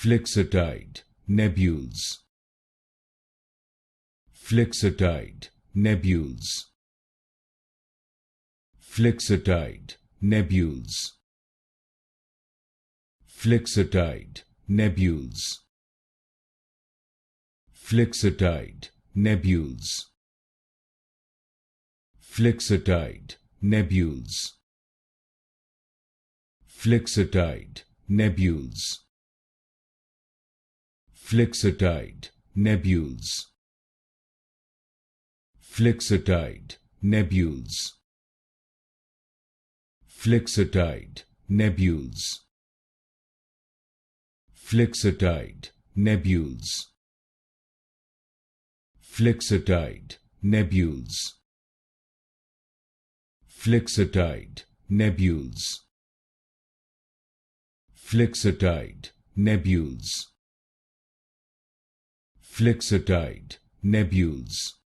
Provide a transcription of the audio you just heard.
Flixotide Nebules. Flixotide Nebules. Flixotide Nebules. Flixotide Nebules. Flixotide Nebules. Flixotide Nebules. Flixotide Nebules. Flixotide Nebules. Flixotide Nebules. Flixotide Nebules. Flixotide Nebules. Flixotide Nebules. Flixotide Nebules. Flixotide Nebules. Flixotide Nebules.